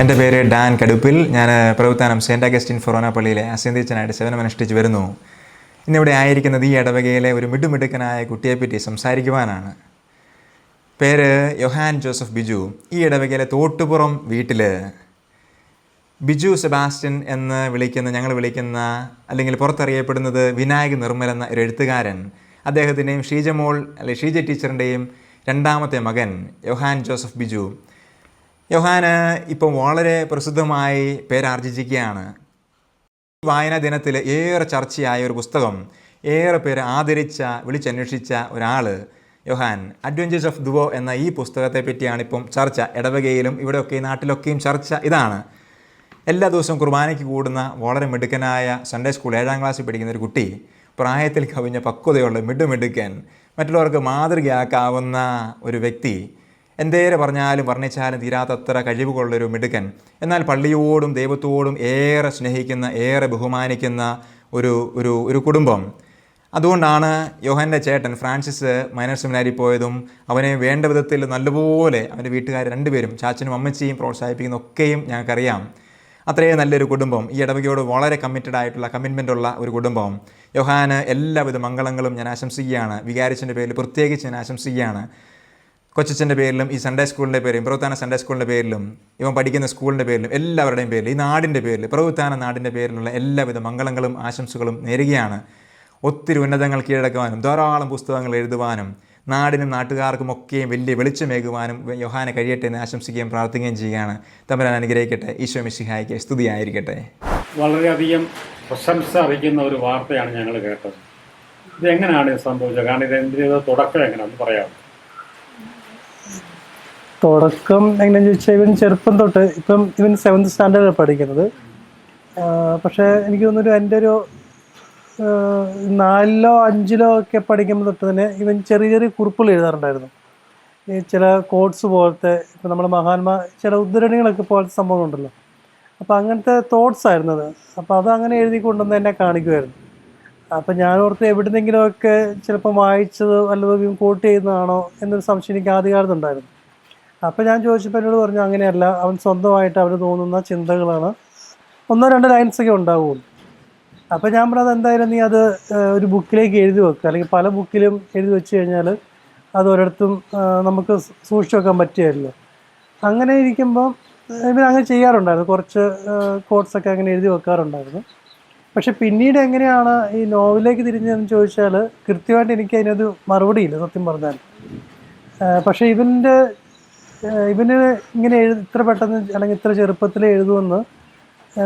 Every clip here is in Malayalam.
എൻ്റെ പേര് ഡാൻ കടുപ്പിൽ. ഞാൻ പ്രവുത്താനം സെൻറ്റ് അഗസ്റ്റിൻ ഫൊറോന പള്ളിയിലെ അസന്ധിച്ചനായിട്ട് സേവനമനുഷ്ഠിച്ച് വരുന്നു. ഇന്നിവിടെ ആയിരിക്കുന്നത് ഈ ഇടവകയിലെ ഒരു മിടുമിടുക്കനായ കുട്ടിയെപ്പറ്റി സംസാരിക്കുവാനാണ്. പേര് യോഹാൻ ജോസഫ് ബിജു. ഈ ഇടവകയിലെ തോട്ടുപുറം വീട്ടിൽ ബിജു സെബാസ്റ്റ്യൻ എന്ന് ഞങ്ങൾ വിളിക്കുന്ന അല്ലെങ്കിൽ പുറത്തറിയപ്പെടുന്നത് വിനായക് നിർമ്മൽ എന്ന ഒരു എഴുത്തുകാരൻ, അദ്ദേഹത്തിൻ്റെയും ഷീജ ടീച്ചറിൻ്റെയും രണ്ടാമത്തെ മകൻ യോഹാൻ ജോസഫ് ബിജു. യോഹാന് ഇപ്പം വളരെ പ്രസിദ്ധമായി പേരാർജിച്ചിരിക്കുകയാണ്. വായനാ ദിനത്തിൽ ഏറെ ചർച്ചയായ ഒരു പുസ്തകം, ഏറെ പേര് വിളിച്ചന്വേഷിച്ച ഒരാൾ യോഹാൻ. അഡ്വഞ്ചേഴ്സ് ഓഫ് ദുവോ എന്ന ഈ പുസ്തകത്തെ പറ്റിയാണ് ഇപ്പം ചർച്ച. ഇടവകയിലും ഇവിടെയൊക്കെ നാട്ടിലൊക്കെയും ചർച്ച ഇതാണ്. എല്ലാ ദിവസവും കുർബാനയ്ക്ക് കൂടുന്ന വളരെ മിടുക്കനായ സൺഡേ സ്കൂൾ 7ാം ക്ലാസ്സിൽ പഠിക്കുന്ന ഒരു കുട്ടി, പ്രായത്തിൽ കവിഞ്ഞ പക്വതയുള്ള മിടുക്കൻ, മറ്റുള്ളവർക്ക് മാതൃകയാക്കാവുന്ന ഒരു വ്യക്തി, എന്തേരെ പറഞ്ഞാലും വർണ്ണിച്ചാലും തീരാത്തത്ര കഴിവുകളുള്ളൊരു മിടുക്കൻ, എന്നാൽ പള്ളിയോടും ദൈവത്തോടും ഏറെ സ്നേഹിക്കുന്ന, ഏറെ ബഹുമാനിക്കുന്ന ഒരു കുടുംബം. അതുകൊണ്ടാണ് യോഹൻ്റെ ചേട്ടൻ ഫ്രാൻസിസ് മൈനർ സെമിനാരിൽ പോയതും അവനെ വേണ്ട വിധത്തിൽ നല്ലപോലെ അവൻ്റെ വീട്ടുകാർ രണ്ടുപേരും, ചാച്ചനും അമ്മച്ചിയും പ്രോത്സാഹിപ്പിക്കുന്നതൊക്കെയും ഞങ്ങൾക്കറിയാം. അത്രയും നല്ലൊരു കുടുംബം, ഈ ഇടവകയോട് വളരെ കമ്മിറ്റ്മെൻ്റുള്ള ഒരു കുടുംബം. യോഹാന് എല്ലാവിധ മംഗളങ്ങളും ഞാൻ ആശംസിക്കുകയാണ്. വികാരിച്ചൻ്റെ പേരിൽ പ്രത്യേകിച്ച് ഞാൻ ആശംസിക്കുകയാണ്. കൊച്ചച്ഛൻ്റെ പേരിലും ഈ സൺഡേ സ്കൂളിൻ്റെ പേരിലും പ്രവുത്താന സൺഡേ സ്കൂളിൻ്റെ പേരിലും ഇവൻ പഠിക്കുന്ന സ്കൂളിൻ്റെ പേരിലും എല്ലാവരുടെയും പേരിൽ, ഈ നാടിൻ്റെ പേരിൽ, പ്രവുത്താന നാടിൻ്റെ പേരിലുള്ള എല്ലാവിധ മംഗളങ്ങളും ആശംസകളും നേരുകയാണ്. ഒത്തിരി ഉന്നതങ്ങൾ കീഴടക്കുവാനും ധാരാളം പുസ്തകങ്ങൾ എഴുതുവാനും നാടിനും നാട്ടുകാർക്കും ഒക്കെയും വലിയ വെളിച്ചമേകുവാനും യോഹാനെ കഴിയട്ടെ എന്ന് ആശംസിക്കുകയും പ്രാർത്ഥിക്കുകയും ചെയ്യുകയാണ്. തമ്പുരാൻ അനുഗ്രഹിക്കട്ടെ. ഈശോ മിശിഹായ്ക്ക് സ്തുതിയായിരിക്കട്ടെ. വളരെയധികം പ്രശംസ അറിയിക്കുന്ന ഒരു വാർത്തയാണ് ഞങ്ങൾ കേട്ടത്. ഇതെങ്ങനെയാണ് സംഭവിച്ചത്? കാരണം ഇതിൻ്റെ തുടക്കം എങ്ങനെയാണെന്ന് പറയാമോ? തുടക്കം എങ്ങനെയാണെന്ന് ചോദിച്ചാൽ, ഇവൻ ചെറുപ്പം തൊട്ട്, ഇപ്പം ഇവൻ 7th സ്റ്റാൻഡേർഡിലാണ് പഠിക്കുന്നത്. പക്ഷേ എനിക്ക് തോന്നുന്നു എൻ്റെ ഒരു 4ലോ 5ലോ ഒക്കെ പഠിക്കുമ്പോൾ തൊട്ട് തന്നെ ഇവൻ ചെറിയ കുറിപ്പുകൾ എഴുതാറുണ്ടായിരുന്നു. ഈ ചില കോട്ട്സ് പോലത്തെ, ഇപ്പം നമ്മുടെ ചില ഉദ്ധരണികളൊക്കെ പോലത്തെ സംഭവങ്ങളുണ്ടല്ലോ, അപ്പോൾ അങ്ങനത്തെ തോട്ട്സ് ആയിരുന്നത്. അപ്പോൾ അതങ്ങനെ എഴുതി കൊണ്ടുവന്ന് എന്നെ കാണിക്കുമായിരുന്നു. അപ്പം ഞാനോർത്ത് എവിടുന്നെങ്കിലുമൊക്കെ ചിലപ്പോൾ വായിച്ചത് വല്ലതും കോട്ട് ചെയ്യുന്നതാണോ എന്നൊരു സംശയം എനിക്ക് ആദ്യകാലത്തുണ്ടായിരുന്നു. അപ്പോൾ ഞാൻ ചോദിച്ചപ്പോൾ എന്നോട് പറഞ്ഞു, അങ്ങനെയല്ല, അവൻ സ്വന്തമായിട്ട് അവന് തോന്നുന്ന ചിന്തകളാണ്, 1-2 ലൈൻസൊക്കെ ഉണ്ടാവുള്ളൂ. അപ്പോൾ ഞാൻ പറഞ്ഞത്, എന്തായാലും നീ അത് ഒരു ബുക്കിലേക്ക് എഴുതി വെക്കുക, അല്ലെങ്കിൽ പല ബുക്കിലും എഴുതി വെച്ച് കഴിഞ്ഞാൽ അത് ഒരിടത്തും നമുക്ക് സൂക്ഷിച്ച് വെക്കാൻ പറ്റുകയല്ലോ. അങ്ങനെ ഇരിക്കുമ്പോൾ ഇവരങ്ങനെ ചെയ്യാറുണ്ടായിരുന്നു, കുറച്ച് കോട്ട്സൊക്കെ അങ്ങനെ എഴുതി വെക്കാറുണ്ടായിരുന്നു. പക്ഷെ പിന്നീട് എങ്ങനെയാണ് ഈ നോവലിലേക്ക് തിരിഞ്ഞതെന്ന് ചോദിച്ചാൽ കൃത്യമായിട്ട് എനിക്ക് അതിനൊരു മറുപടിയില്ല സത്യം പറഞ്ഞാൽ. പക്ഷേ ഇവന് ഇങ്ങനെ ഇത്ര പെട്ടെന്ന് അല്ലെങ്കിൽ ഇത്ര ചെറുപ്പത്തിൽ എഴുതുമെന്ന്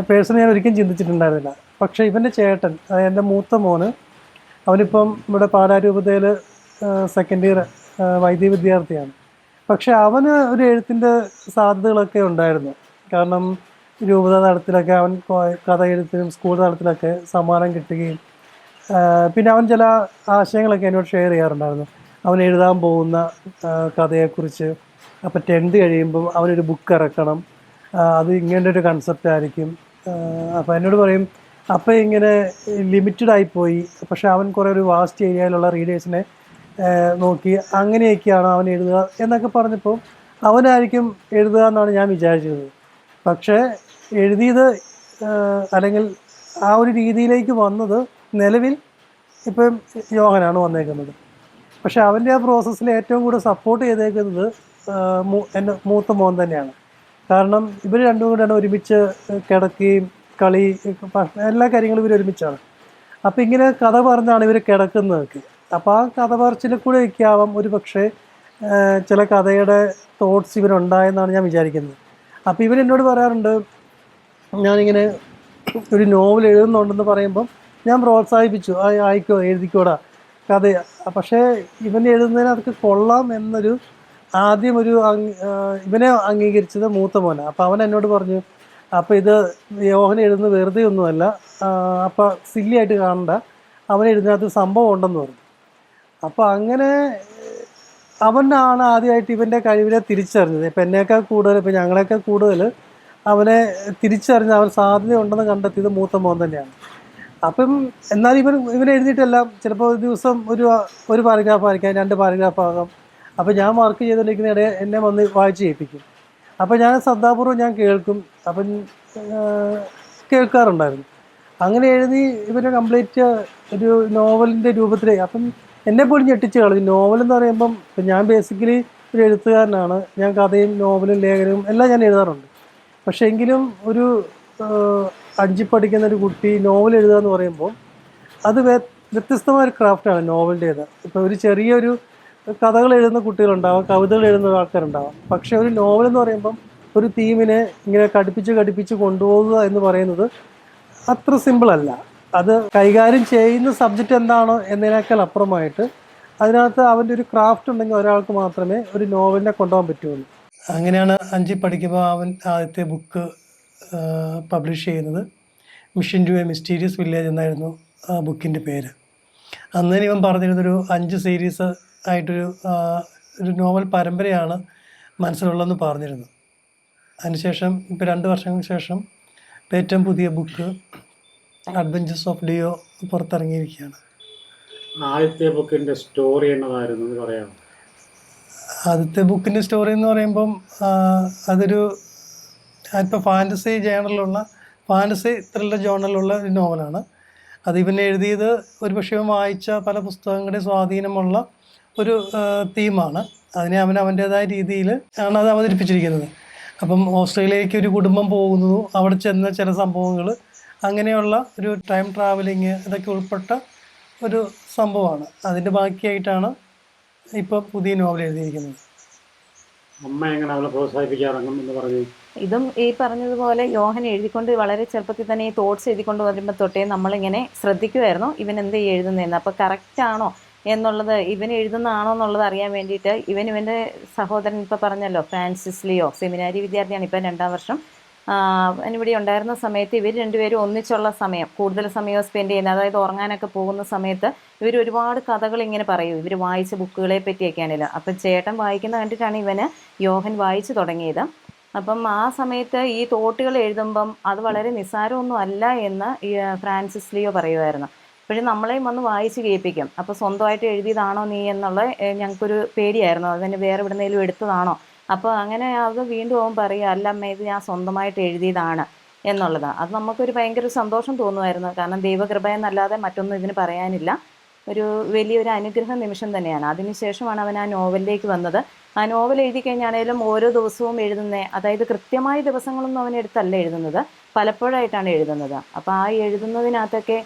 പേഴ്സണലി ഞാൻ ഒരിക്കലും ചിന്തിച്ചിട്ടുണ്ടായിരുന്നില്ല. പക്ഷേ ഇവൻ്റെ ചേട്ടൻ, എൻ്റെ മൂത്ത മോന്, അവനിപ്പം ഇവിടെ പാലാരൂപതയിൽ 2nd ഇയർ വൈദ്യ വിദ്യാർത്ഥിയാണ്. പക്ഷേ അവന് ഒരു എഴുത്തിൻ്റെ സാധ്യതകളൊക്കെ ഉണ്ടായിരുന്നു. കാരണം രൂപത തലത്തിലൊക്കെ അവൻ കഥ എഴുത്തിനും സ്കൂൾ തലത്തിലൊക്കെ സമ്മാനം കിട്ടുകയും, പിന്നെ അവൻ ചില ആശയങ്ങളൊക്കെ എന്നോട് ഷെയർ ചെയ്യാറുണ്ടായിരുന്നു. അവൻ എഴുതാൻ പോകുന്ന കഥയെക്കുറിച്ച്. അപ്പോൾ 10th കഴിയുമ്പം അവനൊരു ബുക്ക് ഇറക്കണം, അത് ഇങ്ങനെ ഒരു കൺസെപ്റ്റ് ആയിരിക്കും. അപ്പോൾ എന്നോട് പറയും, അപ്പോൾ ഇങ്ങനെ ലിമിറ്റഡായിപ്പോയി, പക്ഷേ അവൻ കുറേ ഒരു വാസ്റ്റ് ഏരിയയിലുള്ള റീഡേഴ്സിനെ നോക്കി അങ്ങനെയൊക്കെയാണ് അവൻ എഴുതുക എന്നൊക്കെ പറഞ്ഞപ്പോൾ അവനായിരിക്കും എഴുതുക എന്നാണ് ഞാൻ വിചാരിച്ചത്. പക്ഷേ എഴുതിയത് അല്ലെങ്കിൽ ആ ഒരു രീതിയിലേക്ക് വന്നത് നിലവിൽ ഇപ്പം യോഹനാണ് വന്നേക്കുന്നത്. പക്ഷെ അവൻ്റെ ആ പ്രോസസ്സിൽ ഏറ്റവും കൂടുതൽ സപ്പോർട്ട് ചെയ്തേക്കുന്നത് എൻ്റെ മൂത്ത മോൻ തന്നെയാണ്. കാരണം ഇവർ രണ്ടും കൂടെയാണ് ഒരുമിച്ച് കിടക്കുകയും കളി എല്ലാ കാര്യങ്ങളും ഇവർ ഒരുമിച്ചാണ്. അപ്പോൾ ഇങ്ങനെ കഥ പറഞ്ഞാണ് ഇവർ കിടക്കുന്നതൊക്കെ. അപ്പോൾ ആ കഥ പറച്ചിൽ കൂടെ ഒക്കെ ആവാം ഒരു പക്ഷേ ചില കഥയുടെ തോട്ട്സ് ഇവരുണ്ടായെന്നാണ് ഞാൻ വിചാരിക്കുന്നത്. അപ്പോൾ ഇവരെന്നോട് പറയാറുണ്ട്, ഞാനിങ്ങനെ ഒരു നോവൽ എഴുതുന്നുണ്ടെന്ന് പറയുമ്പം ഞാൻ പ്രോത്സാഹിപ്പിച്ചു, ആയിക്കോ എഴുതിക്കോടാ കഥ. പക്ഷേ ഇവൻ എഴുതുന്നതിന് അതൊക്കെ കൊള്ളാം എന്നൊരു ആദ്യം ഇവനെ അംഗീകരിച്ചത് മൂത്ത മോനാണ്. അപ്പോൾ അവൻ എന്നോട് പറഞ്ഞു, അപ്പോൾ ഇത് യോഹൻ എഴുതുന്നത് വെറുതെ ഒന്നുമല്ല, അപ്പോൾ സില്ലി ആയിട്ട് കാണണ്ട, അവൻ എഴുതുന്നതിനകത്ത് സംഭവം ഉണ്ടെന്ന് പറഞ്ഞു. അപ്പോൾ അങ്ങനെ അവനാണ് ആദ്യമായിട്ട് ഇവൻ്റെ കഴിവിനെ തിരിച്ചറിഞ്ഞത്. ഇപ്പം എന്നേക്കാൾ കൂടുതൽ, ഇപ്പം ഞങ്ങളെക്കാൾ കൂടുതൽ അവനെ തിരിച്ചറിഞ്ഞ് അവൻ സാധ്യത ഉണ്ടെന്ന് കണ്ടെത്തിയത് മൂത്ത മോൻ തന്നെയാണ്. അപ്പം എന്നാൽ ഇവൻ എഴുതിയിട്ടെല്ലാം ചിലപ്പോൾ ഒരു ദിവസം ഒരു പാരഗ്രാഫ് ആയിരിക്കാം, 2 പാരഗ്രാഫ് ആകാം. അപ്പോൾ ഞാൻ വർക്ക് ചെയ്തുകൊണ്ടിരിക്കുന്നതിടെ എന്നെ വന്ന് വായിച്ച് ചെയ്യിപ്പിക്കും. അപ്പോൾ ഞാൻ ശ്രദ്ധാപൂർവ്വം ഞാൻ കേൾക്കും. അപ്പം കേൾക്കാറുണ്ടായിരുന്നു. അങ്ങനെ എഴുതി ഇവരെ കംപ്ലീറ്റ് ഒരു നോവലിൻ്റെ രൂപത്തിലേക്ക്. അപ്പം എന്നെപ്പോലും ഞെട്ടിച്ച് കളഞ്ഞു. നോവലെന്ന് പറയുമ്പം ഇപ്പം ഞാൻ ബേസിക്കലി ഒരു എഴുത്തുകാരനാണ്. ഞാൻ കഥയും നോവലും ലേഖനവും എല്ലാം ഞാൻ എഴുതാറുണ്ട്. പക്ഷേ എങ്കിലും ഒരു 5ൽ പഠിക്കുന്ന ഒരു കുട്ടി നോവൽ എഴുതുക എന്ന് പറയുമ്പോൾ അത് വ്യത്യസ്തമായ ഒരു ക്രാഫ്റ്റാണ് നോവലിൻ്റേത്. ഇപ്പോൾ ഒരു ചെറിയൊരു കഥകൾ എഴുതുന്ന കുട്ടികളുണ്ടാവാം, കവിതകൾ എഴുതുന്ന ആൾക്കാരുണ്ടാവാം. പക്ഷേ ഒരു നോവൽ എന്ന് പറയുമ്പം ഒരു തീമിനെ ഇങ്ങനെ കടുപ്പിച്ച് കൊണ്ടുപോകുക എന്ന് പറയുന്നത് അത്ര സിമ്പിളല്ല. അത് കൈകാര്യം ചെയ്യുന്ന സബ്ജക്റ്റ് എന്താണോ എന്നതിനേക്കാൾ അപ്പുറമായിട്ട് അതിനകത്ത് അവൻ്റെ ഒരു ക്രാഫ്റ്റ് ഉണ്ടെങ്കിൽ ഒരാൾക്ക് മാത്രമേ ഒരു നോവലിനെ കൊണ്ടുപോകാൻ പറ്റുള്ളൂ. അങ്ങനെയാണ് 5ൽ പഠിക്കുമ്പോൾ അവൻ ആദ്യത്തെ ബുക്ക് പബ്ലിഷ് ചെയ്യുന്നത്. Mission to a mysterious village എന്നായിരുന്നു ആ ബുക്കിൻ്റെ പേര്. അന്ന് ഇവൻ പറഞ്ഞിരുന്നൊരു 5 സീരീസ് ആയിട്ടൊരു ഒരു നോവൽ പരമ്പരയാണ് മനസ്സിലുള്ളതെന്ന് പറഞ്ഞിരുന്നു. അതിനുശേഷം ഇപ്പോൾ 2 വർഷങ്ങൾക്ക് ശേഷം ഏറ്റവും പുതിയ ബുക്ക് അഡ്വഞ്ചേഴ്സ് ഓഫ് ഡിയോ പുറത്തിറങ്ങിയിരിക്കുകയാണ്. ആദ്യത്തെ ബുക്കിൻ്റെ സ്റ്റോറി എന്നതായിരുന്നു എന്ന് പറയാമോ? ആദ്യത്തെ ബുക്കിൻ്റെ സ്റ്റോറി എന്ന് പറയുമ്പം അതൊരു ഇപ്പോൾ ഫാൻറ്റസി ത്രില്ലർ ജോണറിലുള്ള ഒരു നോവലാണ്. അത് ഇവൻ എഴുതിയത് ഒരുപക്ഷെ വായിച്ച പല പുസ്തകങ്ങളുടെ സ്വാധീനമുള്ള ഒരു തീമാണ്. അതിനെ അവൻ്റേതായ രീതിയിൽ ആണ് അത് അവതരിപ്പിച്ചിരിക്കുന്നത്. അപ്പം ഓസ്ട്രേലിയയിലേക്ക് ഒരു കുടുംബം പോകുന്നു, അവിടെ ചെന്ന ചില സംഭവങ്ങൾ, അങ്ങനെയുള്ള ഒരു ടൈം ട്രാവലിങ് ഇതൊക്കെ ഉൾപ്പെട്ട ഒരു സംഭവമാണ്. അതിൻ്റെ ബാക്കിയായിട്ടാണ് ഇപ്പോൾ പുതിയ നോവൽ എഴുതിയിരിക്കുന്നത്. അമ്മ എങ്ങനെ അവളെ പ്രോത്സാഹിപ്പിക്കാറങ്ങും എന്ന് പറഞ്ഞു? ഇതും ഈ പറഞ്ഞതുപോലെ യോഹൻ എഴുതിക്കൊണ്ട് വളരെ ചെറുപ്പത്തിൽ തന്നെ ഈ തോട്ട്സ് എഴുതിക്കൊണ്ട് വരുമ്പോൾ തൊട്ടേ നമ്മളിങ്ങനെ ശ്രദ്ധിക്കുമായിരുന്നു ഇവൻ എന്ത് എഴുതുന്നതെന്ന്. അപ്പോൾ കറക്റ്റാണോ എന്നുള്ളത്, ഇവൻ എഴുതുന്നതാണോ എന്നുള്ളത് അറിയാൻ വേണ്ടിയിട്ട് ഇവൻ്റെ സഹോദരൻ ഇപ്പോൾ പറഞ്ഞല്ലോ ഫ്രാൻസിസ് ലിയോ സെമിനാരി വിദ്യാർത്ഥിയാണ്, ഇപ്പം 2ാം വർഷം. ഇവിടെ ഉണ്ടായിരുന്ന സമയത്ത് ഇവർ രണ്ടുപേരും ഒന്നിച്ചുള്ള സമയം, കൂടുതൽ സമയം സ്പെൻഡ് ചെയ്യുന്നത്, അതായത് ഉറങ്ങാനൊക്കെ പോകുന്ന സമയത്ത് ഇവർ ഒരുപാട് കഥകൾ ഇങ്ങനെ പറയും, ഇവർ വായിച്ച ബുക്കുകളെ പറ്റിയൊക്കെയാണല്ലോ. അപ്പം ചേട്ടൻ വായിക്കുന്ന കണ്ടിട്ടാണ് ഇവന് യോഹൻ വായിച്ചു തുടങ്ങിയത്. അപ്പം ആ സമയത്ത് ഈ തോട്ടുകൾ എഴുതുമ്പം അത് വളരെ നിസ്സാരമൊന്നും അല്ല എന്ന് ഈ ഫ്രാൻസിസ് ലിയോ പറയുമായിരുന്നു. അപ്പോഴും നമ്മളെയും വന്ന് വായിച്ച് കേൾപ്പിക്കും. അപ്പോൾ സ്വന്തമായിട്ട് എഴുതിയതാണോ നീ എന്നുള്ള ഞങ്ങൾക്കൊരു പേടിയായിരുന്നു, അതിന് വേറെ എവിടുന്നേലും എടുത്തതാണോ. അപ്പോൾ അങ്ങനെ അത് വീണ്ടും അവൻ പറയുക, അല്ല അമ്മ ഇത് ഞാൻ സ്വന്തമായിട്ട് എഴുതിയതാണ് എന്നുള്ളതാണ്. അത് നമുക്കൊരു ഭയങ്കര സന്തോഷം തോന്നുമായിരുന്നു. കാരണം ദൈവകൃപ എന്നല്ലാതെ മറ്റൊന്നും ഇതിന് പറയാനില്ല. ഒരു വലിയൊരു അനുഗ്രഹ നിമിഷം തന്നെയാണ്. അതിനുശേഷമാണ് അവൻ ആ നോവലിലേക്ക് വന്നത്. ആ നോവൽ എഴുതി കഴിഞ്ഞാണേലും ഓരോ ദിവസവും എഴുതുന്നത്, അതായത് കൃത്യമായ ദിവസങ്ങളൊന്നും അവൻ എടുത്തല്ല എഴുതുന്നത്, പലപ്പോഴായിട്ടാണ് എഴുതുന്നത്. അപ്പോൾ ആ എഴുതുന്നതിനകത്തൊക്കെ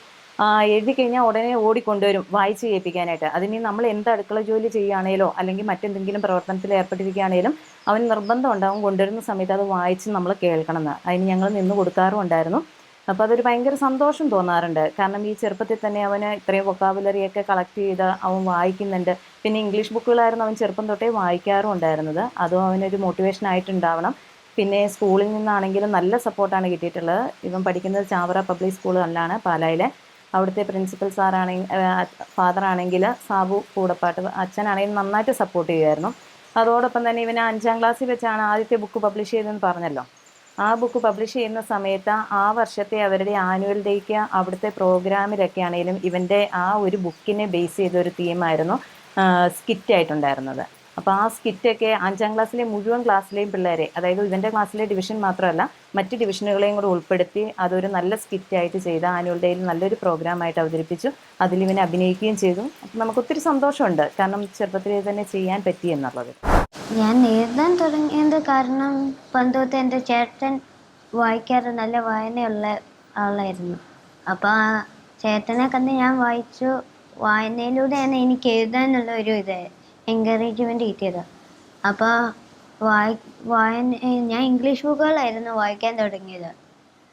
എഴുതി കഴിഞ്ഞാൽ ഉടനെ ഓടിക്കൊണ്ടുവരും വായിച്ച് കേൾപ്പിക്കാനായിട്ട്. അതിന് നമ്മൾ എന്ത് അടുക്കള ജോലി ചെയ്യുകയാണേലോ അല്ലെങ്കിൽ മറ്റെന്തെങ്കിലും പ്രവർത്തനത്തിൽ ഏർപ്പെട്ടിരിക്കുകയാണേലും അവൻ നിർബന്ധം ഉണ്ടാവും കൊണ്ടുവരുന്ന സമയത്ത് അത് വായിച്ച് നമ്മൾ കേൾക്കണമെന്ന്. അതിന് ഞങ്ങൾ നിന്ന് കൊടുക്കാറും ഉണ്ടായിരുന്നു. അപ്പോൾ അതൊരു ഭയങ്കര സന്തോഷം തോന്നാറുണ്ട്. കാരണം ഈ ചെറുപ്പത്തിൽ തന്നെ അവന് ഇത്രയും വൊക്കാബുലറിയൊക്കെ കളക്ട് ചെയ്ത് അവൻ വായിക്കുന്നുണ്ട്. പിന്നെ ഇംഗ്ലീഷ് ബുക്കുകളായിരുന്നു അവൻ ചെറുപ്പം തൊട്ടേ വായിക്കാറും ഉണ്ടായിരുന്നത്. അതും അവനൊരു മോട്ടിവേഷൻ ആയിട്ടുണ്ടാവണം. പിന്നെ സ്കൂളിൽ നിന്നാണെങ്കിലും നല്ല സപ്പോർട്ടാണ് കിട്ടിയിട്ടുള്ളത്. ഇവൻ പഠിക്കുന്നത് ചാവറ പബ്ലിക് സ്കൂളിലാണ് പാലായിലെ. അവിടുത്തെ പ്രിൻസിപ്പൽ ഫാദറാണെങ്കിൽ സാബു കൂടപ്പാട്ട്, അച്ഛനാണെങ്കിൽ നന്നായിട്ട് സപ്പോർട്ട് ചെയ്യുമായിരുന്നു. അതോടൊപ്പം തന്നെ ഇവന് 5ാം ക്ലാസ്സിൽ വെച്ചാണ് ആദ്യത്തെ ബുക്ക് പബ്ലിഷ് ചെയ്തതെന്ന് പറഞ്ഞല്ലോ. ആ ബുക്ക് പബ്ലിഷ് ചെയ്യുന്ന സമയത്ത് ആ വർഷത്തെ അവരുടെ ആനുവൽ ഡേക്ക് അവിടുത്തെ പ്രോഗ്രാമിലൊക്കെ ആണെങ്കിലും ഇവൻ്റെ ആ ഒരു ബുക്കിനെ ബേസ് ചെയ്തൊരു തീമായിരുന്നു സ്കിറ്റായിട്ടുണ്ടായിരുന്നത്. അപ്പോൾ ആ സ്കിറ്റൊക്കെ 5ാം ക്ലാസ്സിലെ മുഴുവൻ ക്ലാസ്സിലെയും പിള്ളേരെ, അതായത് ഇവൻ്റെ ക്ലാസ്സിലെ ഡിവിഷൻ മാത്രമല്ല മറ്റ് ഡിവിഷനുകളെയും കൂടെ ഉൾപ്പെടുത്തി അതൊരു നല്ല സ്കിറ്റായിട്ട് ചെയ്ത് ആനുവൽ ഡേയിൽ നല്ലൊരു പ്രോഗ്രാമായിട്ട് അവതരിപ്പിച്ചു. അതിലിവനെ അഭിനയിക്കുകയും ചെയ്തു. അപ്പോൾ നമുക്കൊത്തിരി സന്തോഷമുണ്ട്, കാരണം ചെറുപ്പത്തിലേ തന്നെ ചെയ്യാൻ പറ്റി എന്നുള്ളത്. ഞാൻ എഴുതാൻ തുടങ്ങിയത് കാരണം പണ്ടത്തെ എൻ്റെ ചേട്ടൻ വായിക്കാറ് നല്ല വായനയുള്ള ആളായിരുന്നു. അപ്പോൾ ആ ചേട്ടനെ കണ്ട് ഞാൻ വായിച്ചു. വായനയിലൂടെയാണ് എനിക്ക് എഴുതാനുള്ള ഒരു എൻകറേജ്മെൻറ്റ് കിട്ടിയത്. അപ്പോൾ ഞാൻ ഇംഗ്ലീഷ് ബുക്കുകളായിരുന്നു വായിക്കാൻ തുടങ്ങിയത്.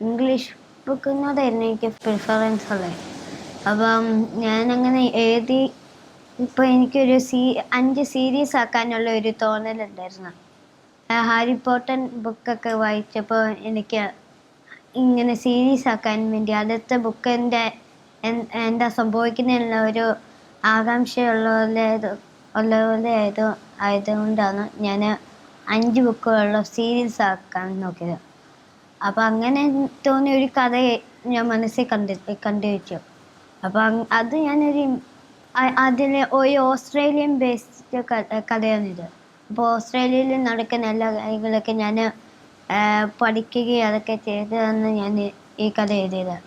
ഇംഗ്ലീഷ് ബുക്കിനോടായിരുന്നു എനിക്ക് പ്രിഫറൻസ് ഉള്ളത്. അപ്പം ഞാനങ്ങനെ എഴുതി. ഇപ്പോൾ എനിക്കൊരു 5 സീരീസ് ആക്കാനുള്ള ഒരു തോന്നലുണ്ടായിരുന്നു. ഹാരി പോട്ടർ ബുക്കൊക്കെ വായിച്ചപ്പോൾ എനിക്ക് ഇങ്ങനെ സീരീസ് ആക്കാൻ വേണ്ടി അടുത്ത ബുക്കിൻ്റെ എന്താ സംഭവിക്കുന്നതിനുള്ള ഒരു ആകാംക്ഷയുള്ള പോലെ ആയതുകൊണ്ടാണ് ഞാൻ 5 ബുക്കുകളുള്ള സീരീസ് ആക്കാൻ നോക്കിയത്. അപ്പോൾ അങ്ങനെ തോന്നിയ ഒരു കഥ ഞാൻ മനസ്സിൽ കണ്ടുവച്ചു. അപ്പോൾ അത് അതിൽ ഒരു ഓസ്ട്രേലിയൻ ബേസ്ഡ് കഥയാണിത്. അപ്പോൾ ഓസ്ട്രേലിയയിൽ നടക്കുന്ന എല്ലാ കാര്യങ്ങളൊക്കെ ഞാൻ പഠിക്കുകയും അതൊക്കെ ചെയ്തതാണ് ഞാൻ ഈ കഥ എഴുതിയത്.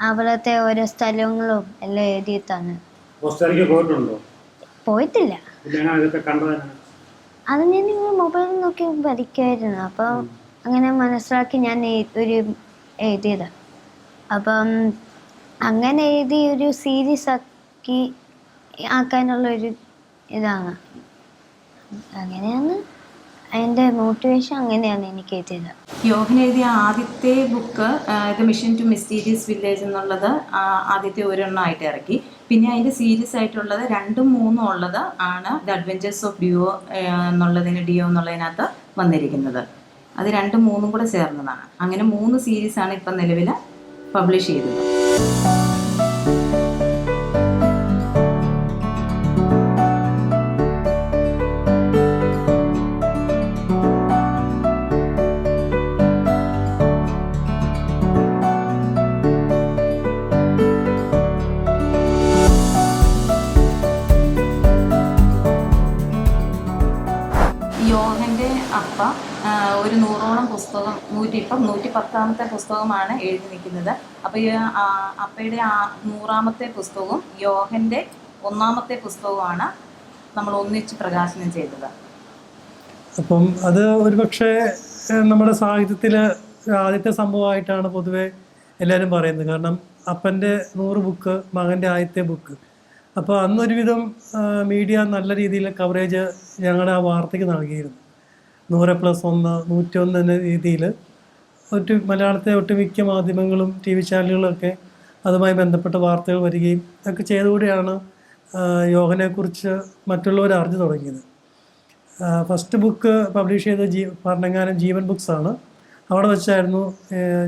അവിടുത്തെ ഓരോ സ്ഥലങ്ങളും എല്ലാം എഴുതിയിട്ടാണ്. ഓസ്ട്രേലിയക്ക് പോയിട്ടുണ്ടോ? പോയിട്ടില്ല. പിന്നെ എങ്ങനെ ഇതൊക്കെ കണ്ടതാണ്? അത് ഞാൻ ഇങ്ങനെ മൊബൈലിൽ നോക്കി പഠിക്കുമായിരുന്നു. അപ്പം അങ്ങനെ മനസ്സിലാക്കി ഞാൻ ഒരു എഴുതിയത്. അപ്പം അങ്ങനെ എഴുതി ഒരു സീരീസ് ആക്കാനുള്ളൊരു ഇതാണ്. അങ്ങനെയാണ് അതിൻ്റെ മോട്ടിവേഷൻ, അങ്ങനെയാണ് എനിക്ക് എഴുതിയത്. യോഹൻ എഴുതിയ ആദ്യത്തെ book the mission to mysterious village എന്നുള്ളത് ആദ്യത്തെ ഒരെണ്ണമായിട്ട് ഇറക്കി. പിന്നെ അതിൻ്റെ സീരീസ് ആയിട്ടുള്ളത് 2ഉം 3ഉം ഉള്ളത് ആണ് ദ അഡ്വഞ്ചേഴ്സ് ഓഫ് ഡിയോ ഡിയോ എന്നുള്ളതിനകത്ത് വന്നിരിക്കുന്നത്. അത് 2ഉം 3ഉം കൂടെ ചേർന്നതാണ്. അങ്ങനെ 3 സീരീസാണ് ഇപ്പം നിലവിൽ പബ്ലിഷ് ചെയ്തത്. യോഹൻ്റെ അപ്പ ഒരു 100ഓളം പുസ്തകം, ഇപ്പം 110ാമത്തെ പുസ്തകമാണ് എഴുതി നിൽക്കുന്നത്. അപ്പോൾ ഈ അപ്പയുടെ 100ാമത്തെ പുസ്തകവും യോഹൻ്റെ 1ാമത്തെ പുസ്തകവുമാണ് നമ്മൾ ഒന്നിച്ച് പ്രകാശനം ചെയ്തത്. അപ്പം അത് ഒരുപക്ഷെ നമ്മുടെ സാഹിത്യത്തിൽ ആദ്യത്തെ സംഭവമായിട്ടാണ് പൊതുവെ എല്ലാവരും പറയുന്നത്. കാരണം അപ്പൻ്റെ 100 ബുക്ക്, മകൻ്റെ ആദ്യത്തെ ബുക്ക്. അപ്പോൾ അന്നൊരുവിധം മീഡിയ നല്ല രീതിയിൽ കവറേജ് ഞങ്ങളുടെ ആ വാർത്തയ്ക്ക് നൽകിയിരുന്നു. 100+1, 101 എന്ന രീതിയിൽ മലയാളത്തെ ഒട്ടുമിക്ക മാധ്യമങ്ങളും TV ചാനലുകളൊക്കെ അതുമായി ബന്ധപ്പെട്ട വാർത്തകൾ വരികയും ഒക്കെ ചെയ്തുകൂടിയാണ് യോഹനെക്കുറിച്ച് മറ്റുള്ളവർ അറിഞ്ഞു തുടങ്ങിയത്. ഫസ്റ്റ് ബുക്ക് പബ്ലിഷ് ചെയ്തത് ഭരണങ്ങാനം ജീവൻ ബുക്സാണ്. അവിടെ വെച്ചായിരുന്നു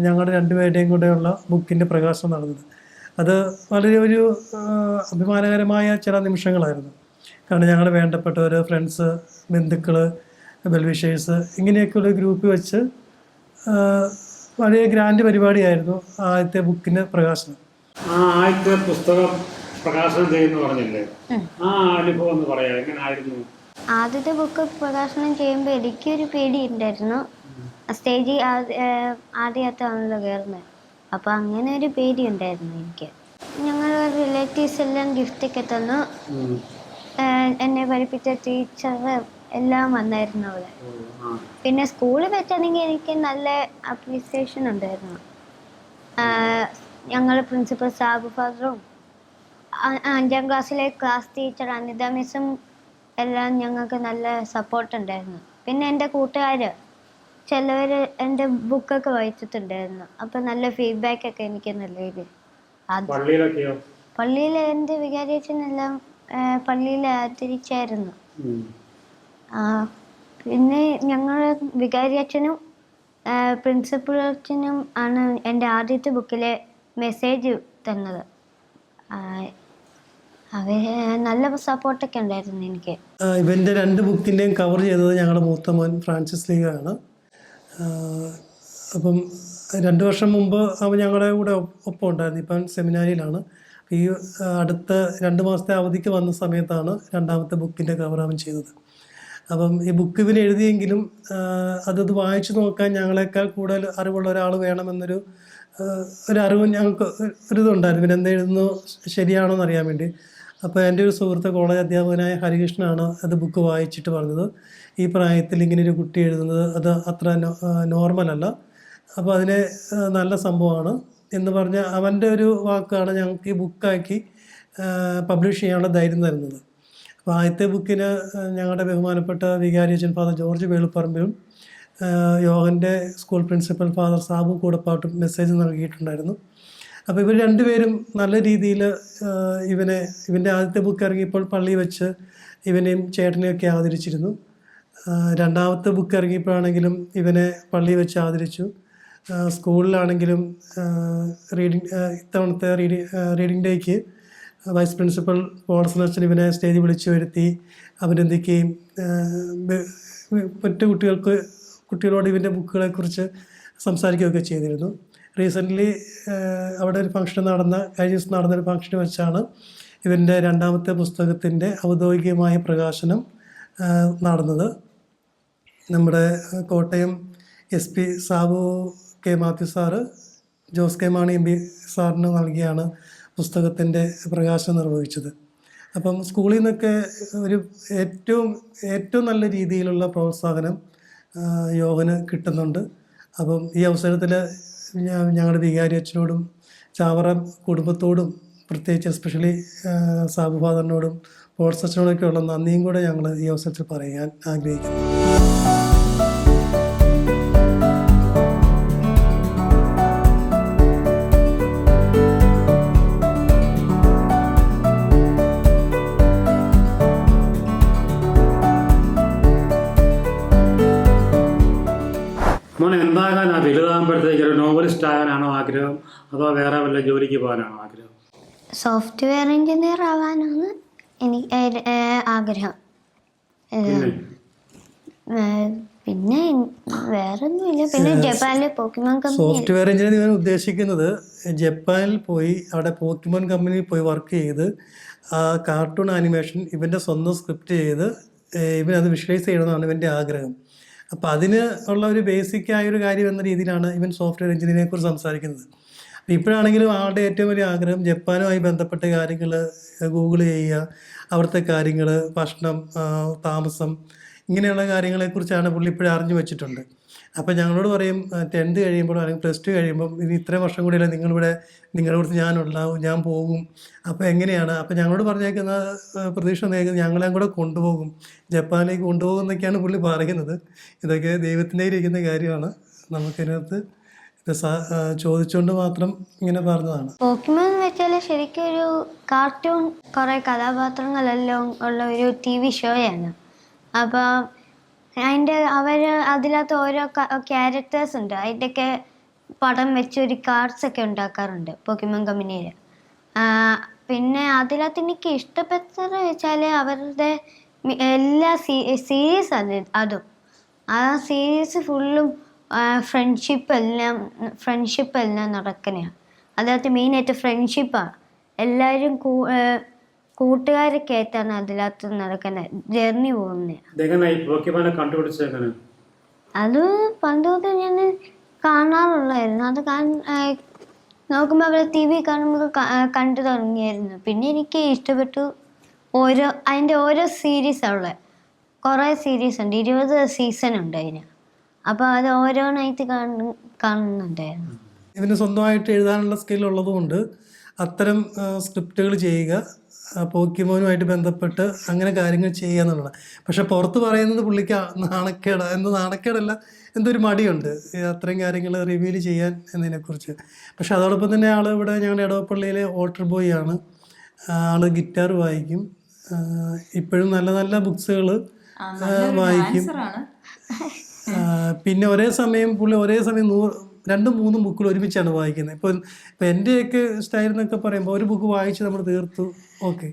ഞങ്ങളുടെ 2 പേരുടെയും കൂടെയുള്ള ബുക്കിൻ്റെ പ്രകാശനം നടന്നത്. അത് വളരെ ഒരു അഭിമാനകരമായ ചില നിമിഷങ്ങളായിരുന്നു. കാരണം ഞങ്ങളുടെ വേണ്ടപ്പെട്ടവർ, ഫ്രണ്ട്സ്, ബന്ധുക്കൾ, വെൽവിഷേഴ്സ്, ഇങ്ങനെയൊക്കെയുള്ള ഗ്രൂപ്പ് വെച്ച് വളരെ ഗ്രാൻഡ് പരിപാടിയായിരുന്നു ആദ്യത്തെ ബുക്കിൻ്റെ പ്രകാശനം. ആ ആദ്യത്തെ പുസ്തകം പ്രകാശനം ചെയ്യുന്നു പറഞ്ഞില്ലേ, ആ അനുഭവം ഒന്ന് പറയാം, എങ്ങനെയായിരുന്നു? ആദ്യത്തെ ബുക്ക് പ്രകാശനം ചെയ്യുമ്പോൾ എനിക്കൊരു പേടി ഉണ്ടായിരുന്നു. സ്റ്റേജിൽ ആദ്യമായിട്ടാണല്ലോ കയറുന്നത്. അപ്പോൾ അങ്ങനെ ഒരു പേടി ഉണ്ടായിരുന്നു എനിക്ക്. ഞങ്ങളുടെ റിലേറ്റീവ്സ് എല്ലാം ഗിഫ്റ്റൊക്കെ തന്നു. എന്നെ പഠിപ്പിച്ച ടീച്ചർ എല്ലാം വന്നായിരുന്നു അവിടെ. പിന്നെ സ്കൂളിൽ വെച്ചാണെങ്കിൽ എനിക്ക് നല്ല അപ്രീസിയേഷൻ ഉണ്ടായിരുന്നു. ഞങ്ങൾ പ്രിൻസിപ്പൽ സാബു ഫാദറും 5ാം ക്ലാസ്സിലെ ക്ലാസ് ടീച്ചർ അനിത മിസ്സും എല്ലാം ഞങ്ങൾക്ക് നല്ല സപ്പോർട്ട് ഉണ്ടായിരുന്നു. പിന്നെ എൻ്റെ കൂട്ടുകാർ ചിലവർ എൻ്റെ ബുക്കൊക്കെ വായിച്ചിട്ടുണ്ടായിരുന്നു. അപ്പം നല്ല ഫീഡ്ബാക്കൊക്കെ എനിക്ക് നൽകി. പള്ളിയിൽ എൻ്റെ വികാരിയച്ഛനെല്ലാം പള്ളിയിൽ ആദരിച്ചായിരുന്നു. പിന്നെ ഞങ്ങൾ വികാരിയച്ഛനും പ്രിൻസിപ്പൽ അച്ഛനും ആണ് എൻ്റെ ആദ്യത്തെ ബുക്കിലെ മെസ്സേജ് തന്നത്. അവർ നല്ല സപ്പോർട്ടൊക്കെ ഉണ്ടായിരുന്നു എനിക്ക്. ഇവൻ്റെ 2 ബുക്കിൻ്റെയും കവർ ചെയ്തത് ഞങ്ങളുടെ മൂത്ത മോൻ ഫ്രാൻസിസ് ലീഗാണ്. അപ്പം 2 വർഷം മുമ്പ് അവൻ ഞങ്ങളുടെ കൂടെ ഒപ്പം ഉണ്ടായിരുന്നു. ഇപ്പം സെമിനാരിയിലാണ്. ഈ അടുത്ത 2 മാസത്തെ അവധിക്ക് വന്ന സമയത്താണ് 2ാമത്തെ ബുക്കിൻ്റെ കവർ അവൻ ചെയ്തത്. അപ്പം ഈ ബുക്ക് ഇവൻ എഴുതിയെങ്കിലും അതത് വായിച്ചു നോക്കാൻ ഞങ്ങളെക്കാൾ കൂടുതൽ അറിവുള്ള ഒരാൾ വേണമെന്നൊരു അറിവ് ഞങ്ങൾക്ക് ഒരിതുണ്ടായിരുന്നു. ഇവൻ എന്തെഴുതുന്നു ശരിയാണോ എന്നറിയാൻ വേണ്ടി. അപ്പോൾ എൻ്റെ ഒരു സുഹൃത്ത്, കോളേജ് അധ്യാപകനായ ഹരികൃഷ്ണനാണ് അത് ബുക്ക് വായിച്ചിട്ട് പറഞ്ഞത്, ഈ പ്രായത്തിൽ ഇങ്ങനെ ഒരു കുട്ടി എഴുതുന്നത് അത് അത്ര നോർമലല്ല, അപ്പോൾ അതിനെ നല്ല സംഭവമാണ് എന്ന് പറഞ്ഞ അവൻ്റെ ഒരു വാക്കാണ് ഞങ്ങൾക്ക് ഈ ബുക്കാക്കി പബ്ലിഷ് ചെയ്യാനുള്ള ധൈര്യം തരുന്നത്. അപ്പോൾ ആദ്യത്തെ ബുക്കിന് ഞങ്ങളുടെ ബഹുമാനപ്പെട്ട വികാരിയച്ഛൻ ഫാദർ ജോർജ് വേളുപ്പറമ്പിലും യോഹൻ്റെ സ്കൂൾ പ്രിൻസിപ്പൽ ഫാദർ സാബു കൂടപ്പാട്ടും മെസ്സേജ് നൽകിയിട്ടുണ്ടായിരുന്നു. അപ്പോൾ ഇവർ 2 പേരും നല്ല രീതിയിൽ ഇവൻ്റെ ആദ്യത്തെ ബുക്ക് ഇറങ്ങിയപ്പോൾ പള്ളി വെച്ച് ഇവനെയും ചേട്ടനെയൊക്കെ ആദരിച്ചിരുന്നു. 2ാമത്തെ ബുക്ക് ഇറങ്ങിയപ്പോഴാണെങ്കിലും ഇവനെ പള്ളി വെച്ച് ആദരിച്ചു. സ്കൂളിലാണെങ്കിലും ഇത്തവണത്തെ റീഡിംഗ് ഡേക്ക് വൈസ് പ്രിൻസിപ്പൽ പോൾസൺ അച്ഛൻ ഇവനെ സ്റ്റേജിൽ വിളിച്ചു വരുത്തി അഭിനന്ദിക്കുകയും മറ്റു കുട്ടികളോട് ഇവൻ്റെ ബുക്കുകളെക്കുറിച്ച് സംസാരിക്കുകയൊക്കെ ചെയ്തിരുന്നു. റീസെൻ്റ്ലി അവിടെ ഒരു ഫംഗ്ഷൻ കഴിഞ്ഞ ദിവസം നടന്നൊരു ഫംഗ്ഷന് വെച്ചാണ് ഇവൻ്റെ 2ാമത്തെ പുസ്തകത്തിൻ്റെ ഔദ്യോഗികമായ പ്രകാശനം നടന്നത്. നമ്മുടെ Kottayam SP Sabu K Mathew sir Jose K Mani MB സാറിന് നൽകിയാണ് പുസ്തകത്തിൻ്റെ പ്രകാശനം നിർവഹിച്ചത്. അപ്പം സ്കൂളിൽ നിന്നൊക്കെ ഒരു ഏറ്റവും നല്ല രീതിയിലുള്ള പ്രോത്സാഹനം യോഹന് കിട്ടുന്നുണ്ട്. അപ്പം ഈ അവസരത്തിൽ ഞങ്ങളുടെ വികാരി അച്ഛനോടും ചാവറ കുടുംബത്തോടും പ്രത്യേകിച്ച് എസ്പെഷ്യലി സാബു ഫാദറിനോടും പോൾസ് അച്ഛനോടൊക്കെ ഉള്ള നന്ദിയും കൂടെ ഞങ്ങൾ ഈ അവസരത്തിൽ പറയാൻ ആഗ്രഹിക്കുന്നു. മോനെ എന്താകാനാ വലുതാകുമ്പോഴത്തേക്ക് ഒരു നോവലിസ്റ്റ് ആകാനാണോ ആഗ്രഹം, അതോ വേറെ വല്ല ജോലിക്ക് പോകാനാണോ ആഗ്രഹം? സോഫ്റ്റ്വെയർ എഞ്ചിനീയർ ആവാനാണ് എനിക്ക് ആഗ്രഹം. പിന്നെ വേറൊന്നുമില്ല. പിന്നെ ജപ്പാനിലെ പോക്കിമോൻ കമ്പനി. സോഫ്റ്റ്വെയർ എഞ്ചിനീയർ ഇവൻ ഉദ്ദേശിക്കുന്നത് ജപ്പാനിൽ പോയി അവിടെ പോക്കിമോൻ കമ്പനിയിൽ പോയി വർക്ക് ചെയ്ത് കാർട്ടൂൺ ആനിമേഷൻ ഇവൻ്റെ സ്വന്തം സ്ക്രിപ്റ്റ് ചെയ്ത് ഇവനത് വിഷ്വലൈസ് ചെയ്യണമെന്നാണ് ഇവൻ്റെ ആഗ്രഹം. അപ്പോൾ അതിന് ഉള്ള ഒരു ബേസിക്കായൊരു കാര്യം എന്ന രീതിയിലാണ് ഇവൻ സോഫ്റ്റ്വെയർ എഞ്ചിനീയറിനെ കുറിച്ച് സംസാരിക്കുന്നത്. അപ്പോൾ ഇപ്പോഴാണെങ്കിലും ആളുടെ ഏറ്റവും വലിയ ആഗ്രഹം ജപ്പാനുമായി ബന്ധപ്പെട്ട കാര്യങ്ങൾ ഗൂഗിൾ ചെയ്യുക, അവിടുത്തെ കാര്യങ്ങൾ, ഭക്ഷണം, താമസം, ഇങ്ങനെയുള്ള കാര്യങ്ങളെക്കുറിച്ചാണ് പുള്ളി ഇപ്പോഴും അറിഞ്ഞു വെച്ചിട്ടുണ്ട്. അപ്പോൾ ഞങ്ങളോട് പറയും 10th കഴിയുമ്പോൾ അല്ലെങ്കിൽ +2 കഴിയുമ്പം ഇനി ഇത്രയും വർഷം കൂടിയല്ല നിങ്ങളുടെ അടുത്ത് ഞാനുണ്ടാവും, ഞാൻ പോകും. അപ്പോൾ എങ്ങനെയാണ്? അപ്പോൾ ഞങ്ങളോട് പറഞ്ഞേക്കുന്ന പ്രതീക്ഷ നേക്കുന്നത് ഞങ്ങളെയും കൂടെ കൊണ്ടുപോകും, ജപ്പാനിലേക്ക് കൊണ്ടുപോകും എന്നൊക്കെയാണ് പുള്ളി പറയുന്നത്. ഇതൊക്കെ ദൈവത്തിൻ്റെ ഇരിക്കുന്ന കാര്യമാണ്. നമുക്കതിനകത്ത് ഇത് ചോദിച്ചുകൊണ്ട് മാത്രം ഇങ്ങനെ പറഞ്ഞതാണ്. പോക്കിമോൻ എന്ന് വെച്ചാൽ ശരിക്കും ഒരു കാർട്ടൂൺ, കുറേ കഥാപാത്രങ്ങളെല്ലാം ഉള്ള ഒരു TV ഷോയാണ്. അപ്പോൾ അതിനകത്ത് ഓരോ ക്യാരക്ടേഴ്സ് ഉണ്ട്. അതിൻ്റെയൊക്കെ പടം വെച്ച് ഒരു കാർഡ്സൊക്കെ ഉണ്ടാക്കാറുണ്ട് പോക്കിമോൻ കമ്പനിയിൽ. പിന്നെ അതിനകത്ത് എനിക്ക് ഇഷ്ടപ്പെട്ടതെന്ന് വെച്ചാൽ അവരുടെ എല്ലാ സീരീസാണ്. അതും ആ സീരീസ് ഫുള്ളും ഫ്രണ്ട്ഷിപ്പ് എല്ലാം നടക്കുന്നതാണ്. അതിനകത്ത് മെയിനായിട്ട് ഫ്രണ്ട്ഷിപ്പാണ്. എല്ലാവരും കൂട്ടുകാരൊക്കെ ആയിട്ടാണ് അതിനകത്ത് നടക്കുന്നത്, ജേർണി പോകുന്നത്. അത് പണ്ട് തൊട്ട് ഞാൻ കാണാറുള്ളായിരുന്നു. അത് നോക്കുമ്പോൾ അവരെ TV കാണുമ്പോൾ കണ്ടു തുടങ്ങിയായിരുന്നു. പിന്നെ എനിക്ക് ഇഷ്ടപ്പെട്ടു. അതിൻ്റെ ഓരോ സീരീസാണ് ഉള്ളത്. കുറേ സീരീസ് ഉണ്ട്, 20 സീസൺ ഉണ്ട് അതിന്. അപ്പോൾ അത് ഓരോന്നായിട്ട് കാണുന്നുണ്ടായിരുന്നു. ഇവന് സ്വന്തമായിട്ട് എഴുതാനുള്ള സ്കില്ലുള്ളതുകൊണ്ട് അത്തരം സ്ക്രിപ്റ്റുകൾ ചെയ്യുക, പോക്കിമോനുമായിട്ട് ബന്ധപ്പെട്ട് അങ്ങനെ കാര്യങ്ങൾ ചെയ്യുക എന്നുള്ളതാണ്. പക്ഷെ പുറത്ത് പറയുന്നത് പുള്ളിക്ക് നാണക്കേടല്ല, എന്തൊരു മടിയുണ്ട് അത്രയും കാര്യങ്ങൾ റിവീൽ ചെയ്യാൻ എന്നതിനെക്കുറിച്ച്. പക്ഷെ അതോടൊപ്പം തന്നെ ആൾ ഇവിടെ ഞങ്ങളുടെ ഇടവപ്പള്ളിയിലെ ഓൾട്ടർ ബോയ് ആണ്. ആൾ ഗിറ്റാർ വായിക്കും. ഇപ്പോഴും നല്ല നല്ല ബുക്സുകൾ വായിക്കും. പിന്നെ ഒരേ സമയം 2-3 ബുക്കുകൾ ഒരുമിച്ചാണ് വായിക്കുന്നത്. ഇപ്പോൾ എൻ്റെയൊക്കെ സ്റ്റൈൽ എന്നൊക്കെ പറയുമ്പോൾ ഒരു ബുക്ക് വായിച്ച് നമ്മൾ തീർത്തു, ഓക്കെ.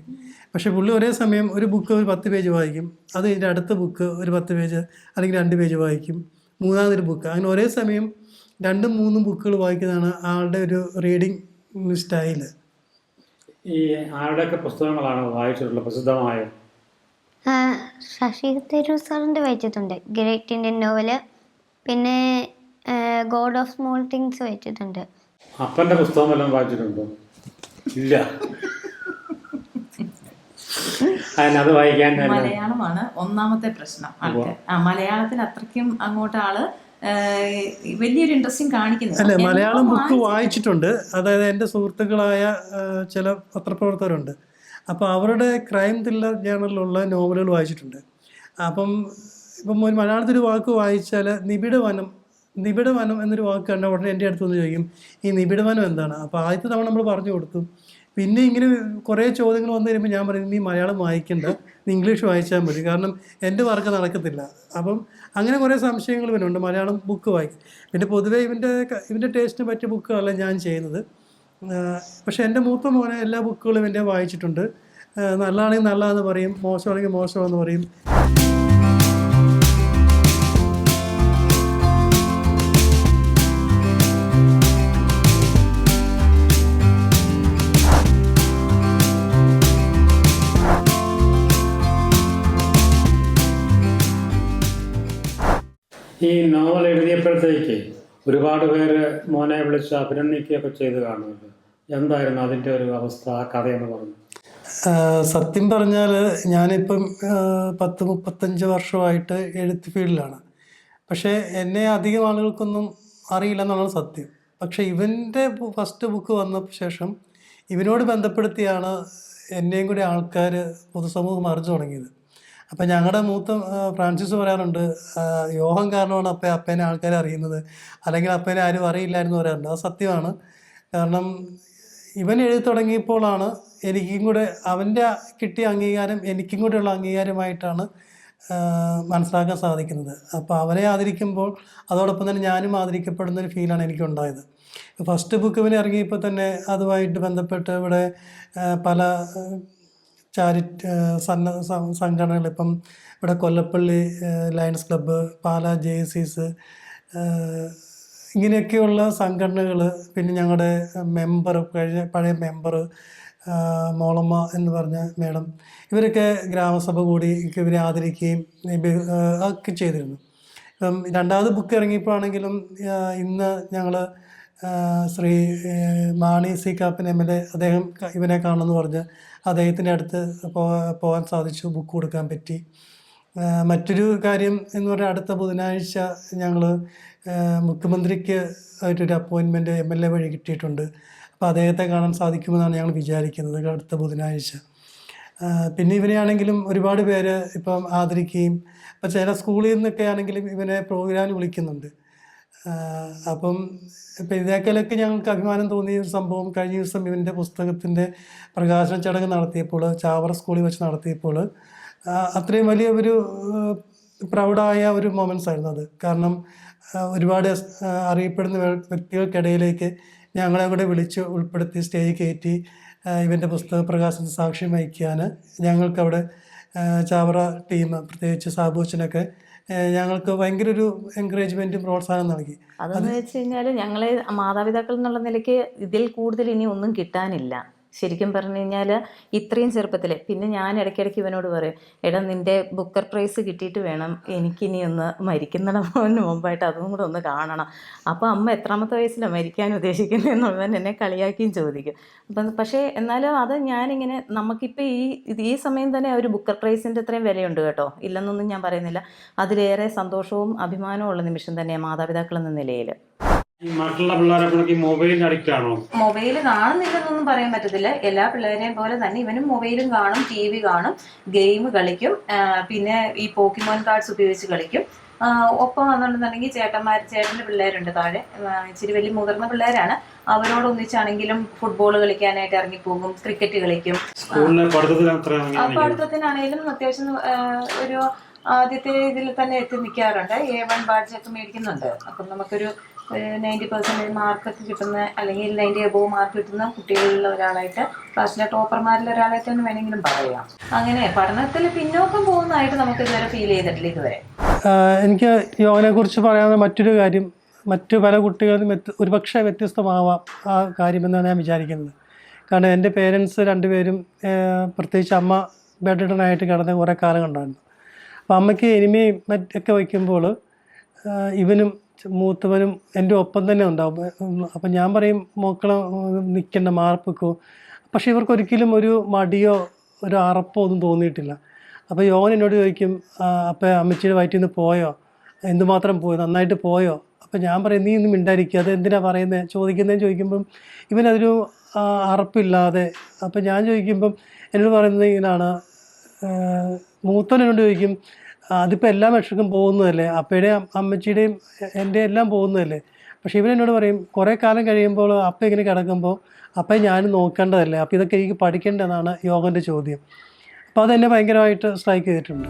പക്ഷേ പുള്ളി ഒരേ സമയം ഒരു ബുക്ക് ഒരു 10 പേജ് വായിക്കും, അത് കഴിഞ്ഞിട്ട് അടുത്ത ബുക്ക് ഒരു 10 പേജ് അല്ലെങ്കിൽ 2 പേജ് വായിക്കും, മൂന്നാമതൊരു ബുക്ക്, അങ്ങനെ ഒരേ സമയം 2-3 ബുക്കുകൾ വായിക്കുന്നതാണ് ആളുടെ ഒരു റീഡിങ് സ്റ്റൈല്. ഈ ആരുടെയൊക്കെ പുസ്തകങ്ങളാണ് വായിച്ചിട്ടുള്ളത് പ്രസിദ്ധമായ? ശശി തരൂർ സാറിൻ്റെ വായിച്ചിട്ടുണ്ട്, ഗ്രേറ്റ് ഇന്ത്യൻ നോവല്. പിന്നെ ഗോഡ് ഓഫ് സ്മോൾ തിങ്സ് വായിച്ചിട്ടുണ്ട്. അപ്പൻ്റെ പുസ്തകം വല്ലതും വായിച്ചിട്ടുണ്ടോ? ഇല്ല. അത് വായിക്കാൻ മലയാളമാണ് ഒന്നാമത്തെ പ്രശ്നം. മലയാളത്തിൽ അത്രയ്ക്കും അങ്ങോട്ട് ആള് വലിയൊരു ഇൻട്രസ്റ്റിംഗ് കാണിക്കുന്നില്ല. അല്ല, മലയാളം ബുക്ക് വായിച്ചിട്ടുണ്ട്. അതായത് എൻ്റെ സുഹൃത്തുക്കളായ ചില പത്രപ്രവർത്തകരുണ്ട്. അപ്പോൾ അവരുടെ ക്രൈം ത്രില്ലർ ജേണലിലുള്ള നോവലുകൾ വായിച്ചിട്ടുണ്ട്. ഇപ്പം ഒരു മലയാളത്തിൽ ഒരു വാക്ക് വായിച്ചാൽ നിബിഡ വനം എന്നൊരു വാക്ക് കണ്ട ഉടനെ എൻ്റെ അടുത്ത് വന്ന് ചോദിക്കും, ഈ നിബിഡ വനം എന്താണ്? അപ്പോൾ ആദ്യത്തെ തവണ നമ്മൾ പറഞ്ഞു കൊടുത്തു. പിന്നെ ഇങ്ങനെ കുറേ ചോദ്യങ്ങൾ വന്നു കഴിയുമ്പോൾ ഞാൻ പറയും, നീ മലയാളം വായിക്കണ്ട, നീ ഇംഗ്ലീഷ് വായിച്ചാൽ മതി, കാരണം എൻ്റെ വർക്ക് നടക്കത്തില്ല. അപ്പം അങ്ങനെ കുറേ സംശയങ്ങൾ വരുന്നുണ്ട് മലയാളം ബുക്ക് വായിക്കും. പിന്നെ പൊതുവേ ഇവൻ്റെ ടേസ്റ്റിന് പറ്റിയ ബുക്കുകളല്ല ഞാൻ ചെയ്യുന്നത്. പക്ഷേ എൻ്റെ മൂത്ത മോനെ എല്ലാ ബുക്കുകളും എൻ്റെ വായിച്ചിട്ടുണ്ട്. നല്ലതാണെങ്കിൽ നല്ലതെന്ന് പറയും, മോശമാണെങ്കിൽ മോശമാണെന്ന് പറയും. ഈ നോവൽ എഴുതിയപ്പോഴത്തേക്ക് ഒരുപാട് പേര് മോനെ വിളിച്ച് അഭിനന്ദിക്കുകയൊക്കെ ചെയ്ത് കാണുന്നുണ്ട്. എന്തായിരുന്നു അതിൻ്റെ ഒരു അവസ്ഥ, ആ കഥയെന്ന് പറഞ്ഞു? സത്യം പറഞ്ഞാൽ ഞാനിപ്പം 10-35 വർഷമായിട്ട് എഴുത്ത് ഫീൽഡിലാണ്. പക്ഷേ എന്നെ അധികം ആളുകൾക്കൊന്നും അറിയില്ല എന്നുള്ളത് സത്യം. പക്ഷേ ഇവൻ്റെ ഫസ്റ്റ് ബുക്ക് വന്ന ശേഷം ഇവനോട് ബന്ധപ്പെടുത്തിയാണ് എന്നെയും കൂടി ആൾക്കാർ പൊതുസമൂഹം അറിഞ്ഞു തുടങ്ങിയത്. അപ്പം ഞങ്ങളുടെ മൂത്ത ഫ്രാൻസിസ് പറയാറുണ്ട്, യോഹൻ കാരണമാണ് അപ്പേനെ ആൾക്കാർ അറിയുന്നത്, അല്ലെങ്കിൽ അപ്പേനെ ആരും അറിയില്ലായിരുന്നു പറയാറുണ്ട്. അത് സത്യമാണ്. കാരണം ഇവൻ എഴുതി തുടങ്ങിയപ്പോഴാണ് എനിക്കും കൂടെ അവൻ്റെ കിട്ടിയ അംഗീകാരം എനിക്കും കൂടെയുള്ള അംഗീകാരമായിട്ടാണ് മനസ്സിലാക്കാൻ സാധിക്കുന്നത്. അപ്പോൾ അവനെ ആദരിക്കുമ്പോൾ അതോടൊപ്പം തന്നെ ഞാനും ആദരിക്കപ്പെടുന്നൊരു ഫീലാണ് എനിക്കുണ്ടായത്. ഫസ്റ്റ് ബുക്ക് ഇവന് ഇറങ്ങിയപ്പോൾ തന്നെ അതുമായിട്ട് ബന്ധപ്പെട്ട് ഇവിടെ പല ചാരിറ്റി സംഘടനകൾ, ഇപ്പം ഇവിടെ Kollappally lions club, Pala JCS, ഇങ്ങനെയൊക്കെയുള്ള സംഘടനകൾ, പിന്നെ ഞങ്ങളുടെ മെമ്പർ, പഴയ മെമ്പർ മോളമ്മ എന്ന് പറഞ്ഞ മേഡം, ഇവരൊക്കെ ഗ്രാമസഭ കൂടി ഇവരെ ആദരിക്കുകയും ഒക്കെ ചെയ്തിരുന്നു. ഇപ്പം രണ്ടാമത് ബുക്ക് ഇറങ്ങിയപ്പോഴാണെങ്കിലും ഇന്ന് ഞങ്ങൾ ശ്രീ മാണി സി കാപ്പൻ MLA അദ്ദേഹം ഇവനെ കാണുമെന്ന് പറഞ്ഞ് അദ്ദേഹത്തിൻ്റെ അടുത്ത് പോകാൻ സാധിച്ചു, ബുക്ക് കൊടുക്കാൻ പറ്റി. മറ്റൊരു കാര്യം എന്ന് പറഞ്ഞാൽ അടുത്ത ബുധനാഴ്ച ഞങ്ങൾ മുഖ്യമന്ത്രിക്ക് ആയിട്ടൊരു അപ്പോയിൻമെൻറ്റ് MLA വഴി കിട്ടിയിട്ടുണ്ട്. അപ്പോൾ അദ്ദേഹത്തെ കാണാൻ സാധിക്കുമെന്നാണ് ഞങ്ങൾ വിചാരിക്കുന്നത് അടുത്ത ബുധനാഴ്ച. പിന്നെ ഇവനെയാണെങ്കിലും ഒരുപാട് പേര് ഇപ്പം ആദരിക്കുകയും, ഇപ്പം ചില സ്കൂളിൽ നിന്നൊക്കെ ആണെങ്കിലും ഇവനെ പ്രോഗ്രാമിന് വിളിക്കുന്നുണ്ട്. അപ്പം ഇപ്പം ഇതിനേക്കാളൊക്കെ ഞങ്ങൾക്ക് അഭിമാനം തോന്നിയ ഒരു സംഭവം കഴിഞ്ഞ ദിവസം ഇവൻ്റെ പുസ്തകത്തിൻ്റെ പ്രകാശന ചടങ്ങ് നടത്തിയപ്പോൾ, ചാവറ സ്കൂളിൽ വെച്ച് നടത്തിയപ്പോൾ, അത്രയും വലിയ ഒരു പ്രൗഡായ ഒരു മൊമെൻറ്റ്സ് ആയിരുന്നു അത്. കാരണം ഒരുപാട് അറിയപ്പെടുന്ന വ്യക്തികൾക്കിടയിലേക്ക് ഞങ്ങളെ കൂടെ വിളിച്ച് ഉൾപ്പെടുത്തി സ്റ്റേജ് കയറ്റി ഇവൻ്റെ പുസ്തക പ്രകാശനത്തിന് സാക്ഷ്യം വഹിക്കാൻ ഞങ്ങൾക്കവിടെ ചാവറ ടീം, പ്രത്യേകിച്ച് സാബുച്ചനൊക്കെ ഞങ്ങൾക്ക് ഭയങ്കര ഒരു എൻകറേജ്മെൻറ്റും പ്രോത്സാഹനം നൽകി. അതെന്ന് വെച്ച് കഴിഞ്ഞാൽ ഞങ്ങളെ മാതാപിതാക്കൾ എന്നുള്ള നിലയ്ക്ക് ഇതിൽ കൂടുതൽ ഇനി ഒന്നും കിട്ടാനില്ല. ശരിക്കും പറഞ്ഞു കഴിഞ്ഞാൽ ഇത്രയും ചെറുപ്പത്തിൽ, പിന്നെ ഞാൻ ഇടയ്ക്കിടയ്ക്ക് ഇവനോട് പറയും, എടാ നിൻ്റെ ബുക്കർ പ്രൈസ് കിട്ടിയിട്ട് വേണം എനിക്കിനി ഒന്ന് മരിക്കുന്നതിന് മുമ്പായിട്ട് അതും കൂടെ ഒന്ന് കാണണം. അപ്പോൾ അമ്മ എത്രാമത്തെ വയസ്സിലാണ് മരിക്കാൻ ഉദ്ദേശിക്കുന്നത് എന്നുള്ളവൻ എന്നെ കളിയാക്കിയും ചോദിക്കും. അപ്പം പക്ഷേ എന്നാലും അത് ഞാനിങ്ങനെ നമുക്കിപ്പോൾ ഈ സമയം തന്നെ ഒരു ബുക്കർ പ്രൈസിൻ്റെ അത്രയും വിലയുണ്ട് കേട്ടോ, ഇല്ലെന്നൊന്നും ഞാൻ പറയുന്നില്ല. അതിലേറെ സന്തോഷവും അഭിമാനവും ഉള്ള നിമിഷം തന്നെയാണ് മാതാപിതാക്കൾ എന്ന നിലയിൽ. മറ്റുള്ള പിള്ളേരെ മൊബൈലിന് അഡിക്റ്റ് ആണോ? മൊബൈൽ കാണുന്നില്ലെന്നൊന്നും പറയാൻ പറ്റത്തില്ല. എല്ലാ പിള്ളേരെയും പോലെ തന്നെ ഇവനും മൊബൈലും കാണും, TV കാണും, ഗെയിം കളിക്കും, പിന്നെ ഈ പോക്കിമോൻ കാർഡ്സ് ഉപയോഗിച്ച് കളിക്കും. ഒപ്പം വന്നിട്ടുണ്ടെങ്കിൽ ചേട്ടൻ്റെ പിള്ളേരുണ്ട് താഴെ, ഇച്ചിരി വലിയ മുതിർന്ന പിള്ളേരാണ്. അവരോടൊന്നിച്ചാണെങ്കിലും ഫുട്ബോൾ കളിക്കാനായിട്ട് ഇറങ്ങിപ്പോകും, ക്രിക്കറ്റ് കളിക്കും. പഠിത്തത്തിനാണെങ്കിലും അത്യാവശ്യം ഒരു ആദ്യത്തെ ഇതിൽ തന്നെ എത്തി നിൽക്കാറുണ്ട്. A1 ബാഡ്ജൊക്കെ മേടിക്കുന്നുണ്ട്. അപ്പം നമുക്കൊരു 90% മാർക്കൊക്കെ കിട്ടുന്ന, അല്ലെങ്കിൽ 90 എബോവ് മാർക്ക് കിട്ടുന്ന കുട്ടികളിൽ ഒരാളായിട്ട്, ക്ലാസ്സിലെ ടോപ്പർമാരിൽ ഒരാളായിട്ട് തന്നെ വേണമെങ്കിലും പറയാം. അങ്ങനെ പഠനത്തിൽ പിന്നോക്കം പോകുന്നതായിട്ട് നമുക്ക് ഇതുവരെ ഫീൽ ചെയ്തിട്ടില്ല ഇതുവരെ. എനിക്ക് യോഗനെ കുറിച്ച് പറയാവുന്ന മറ്റൊരു കാര്യം, മറ്റു പല കുട്ടികളും ഒരുപക്ഷെ വ്യത്യസ്തമാവാം ആ കാര്യമെന്നാണ് ഞാൻ വിചാരിക്കുന്നത്. കാരണം എൻ്റെ പേരൻസ് രണ്ടുപേരും, പ്രത്യേകിച്ച് അമ്മ ബെഡ് റിഡനായിട്ട് കിടന്ന കുറേ കാലം ഉണ്ടായിരുന്നു. അപ്പോൾ അമ്മയ്ക്ക് എനിമയും മറ്റൊക്കെ വയ്ക്കുമ്പോൾ ഇവനും മൂത്തവനും എൻ്റെ ഒപ്പം തന്നെ ഉണ്ടാവും. അപ്പം ഞാൻ പറയും, മക്കളെ നിൽക്കേണ്ട, മാർക്ക് വെക്കൂ. പക്ഷേ ഇവർക്കൊരിക്കലും ഒരു മടിയോ ഒരു അറപ്പോ ഒന്നും തോന്നിയിട്ടില്ല. അപ്പോൾ യോൻ എന്നോട് ചോദിക്കും, അപ്പം അമ്മച്ചിയുടെ വയറ്റിൽ നിന്ന് പോയോ, എന്തുമാത്രം പോയോ, നന്നായിട്ട് പോയോ? അപ്പം ഞാൻ പറയും, നീ ഒന്നും മിണ്ടായിരിക്കുക, അത് എന്തിനാണ് പറയുന്നത്, ചോദിക്കുന്നതെന്ന് ചോദിക്കുമ്പം ഇവനതൊരു അറപ്പില്ലാതെ. അപ്പം ഞാൻ ചോദിക്കുമ്പം എന്നോട് പറയുന്നത് ഇങ്ങനെയാണ്, മൂത്തവൻ എന്നോട് ചോദിക്കും, അതിപ്പോൾ എല്ലാ മനുഷ്യർക്കും പോകുന്നതല്ലേ, അപ്പയുടെയും അമ്മച്ചിയുടെയും എൻ്റെ എല്ലാം പോകുന്നതല്ലേ. പക്ഷേ ഇവനെന്നോട് പറയും, കുറേ കാലം കഴിയുമ്പോൾ അപ്പ ഇങ്ങനെ കിടക്കുമ്പോൾ അപ്പയെ ഞാനും നോക്കേണ്ടതല്ലേ, അപ്പോൾ ഇതൊക്കെ എനിക്ക് പഠിക്കേണ്ടതെന്നാണ് യോഗൻ്റെ ചോദ്യം. അപ്പോൾ അതെന്നെ ഭയങ്കരമായിട്ട് സ്ട്രൈക്ക് ചെയ്തിട്ടുണ്ട്.